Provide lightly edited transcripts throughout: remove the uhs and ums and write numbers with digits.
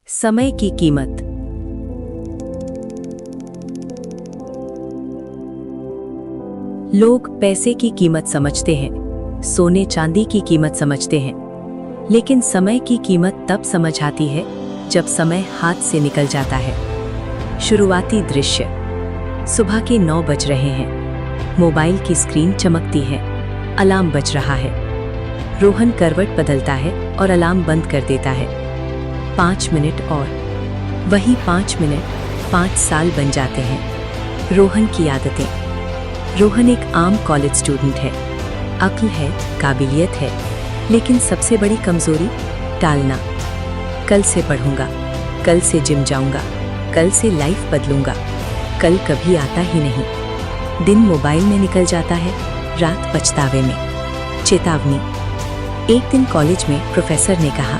समय की कीमत। लोग पैसे की कीमत समझते हैं, सोने चांदी की कीमत समझते हैं, लेकिन समय की कीमत तब समझ आती है जब समय हाथ से निकल जाता है। शुरुआती दृश्य। सुबह के 9 बज रहे हैं। मोबाइल की स्क्रीन चमकती है। अलार्म बज रहा है। रोहन करवट बदलता है और अलार्म बंद कर देता है। 5 मिनट और। वही 5 मिनट 5 साल बन जाते हैं। रोहन की आदतें। रोहन एक आम कॉलेज स्टूडेंट है। अक्ल है, काबिलियत है, लेकिन सबसे बड़ी कमजोरी टालना। कल से पढ़ूंगा, कल से जिम जाऊंगा, कल से लाइफ बदलूंगा। कल कभी आता ही नहीं। दिन मोबाइल में निकल जाता है, रात पछतावे में। चेतावनी। एक दिन कॉलेज में प्रोफेसर ने कहा,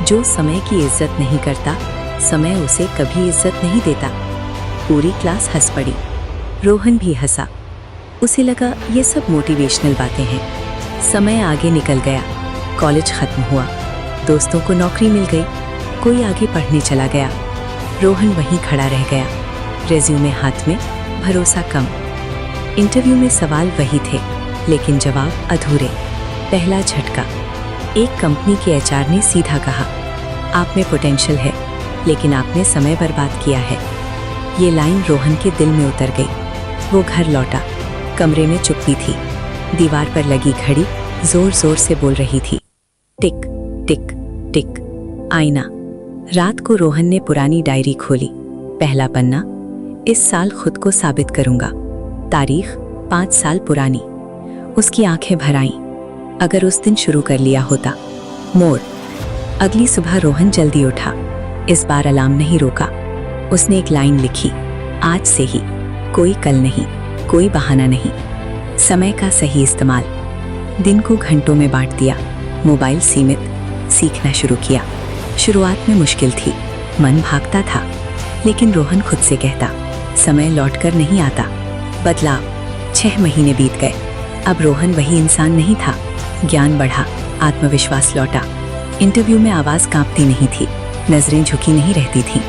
जो समय की इज्जत नहीं करता, समय उसे कभी इज्जत नहीं देता। पूरी क्लास हंस पड़ी। रोहन भी हंसा। उसे लगा ये सब मोटिवेशनल बातें हैं। समय आगे निकल गया। कॉलेज खत्म हुआ। दोस्तों को नौकरी मिल गई। कोई आगे पढ़ने चला गया। रोहन वहीं खड़ा रह गया। रेज्यूमे हाथ में, भरोसा कम। इंटरव्यू में सवाल वही थे, लेकिन जवाब अधूरे। पहला झटका। एक कंपनी के एचआर ने सीधा कहा, आप में पोटेंशियल है, लेकिन आपने समय बर्बाद किया है। ये लाइन रोहन के दिल में उतर गई। वो घर लौटा। कमरे में चुप्पी थी। दीवार पर लगी घड़ी जोर जोर से बोल रही थी, टिक टिक टिक। आईना। रात को रोहन ने पुरानी डायरी खोली। पहला पन्ना, इस साल खुद को साबित करूंगा। तारीख 5 साल पुरानी। उसकी आंखें भर आईं। अगर उस दिन शुरू कर लिया होता। मोड़। अगली सुबह रोहन जल्दी उठा। इस बार अलार्म नहीं रोका। उसने एक लाइन लिखी, आज से ही, कोई कल नहीं, कोई बहाना नहीं। समय का सही इस्तेमाल। दिन को घंटों में बांट दिया। मोबाइल सीमित। सीखना शुरू किया। शुरुआत में मुश्किल थी। मन भागता था, लेकिन रोहन खुद से कहता, समय लौटकर नहीं आता। बदलाव। 6 महीने बीत गए। अब रोहन वही इंसान नहीं था। ज्ञान बढ़ा, आत्मविश्वास लौटा। इंटरव्यू में आवाज कांपती नहीं थी, नजरें झुकी नहीं रहती थीं।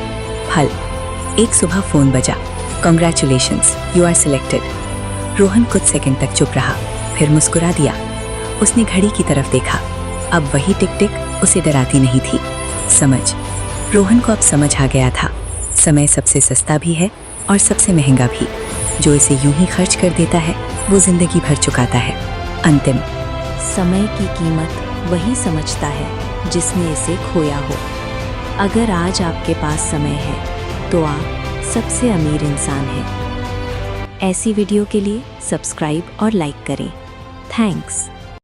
फल। एक सुबह फोन बजा, congratulations, you are selected. Rohan कुछ सेकंड तक चुप रहा, फिर मुस्कुरा दिया। उसने घड़ी की तरफ देखा। अब वही टिक टिक उसे डराती नहीं थी। समझ। रोहन को अब समझ आ गया था, समय सबसे सस्ता भी है और सबसे महंगा भी। जो इसे यूं ही खर्च कर देता है, वो जिंदगी भर चुकाता है। अंतिम। समय की कीमत वही समझता है जिसने इसे खोया हो। अगर आज आपके पास समय है, तो आप सबसे अमीर इंसान हैं। ऐसी वीडियो के लिए सब्सक्राइब और लाइक करें। थैंक्स।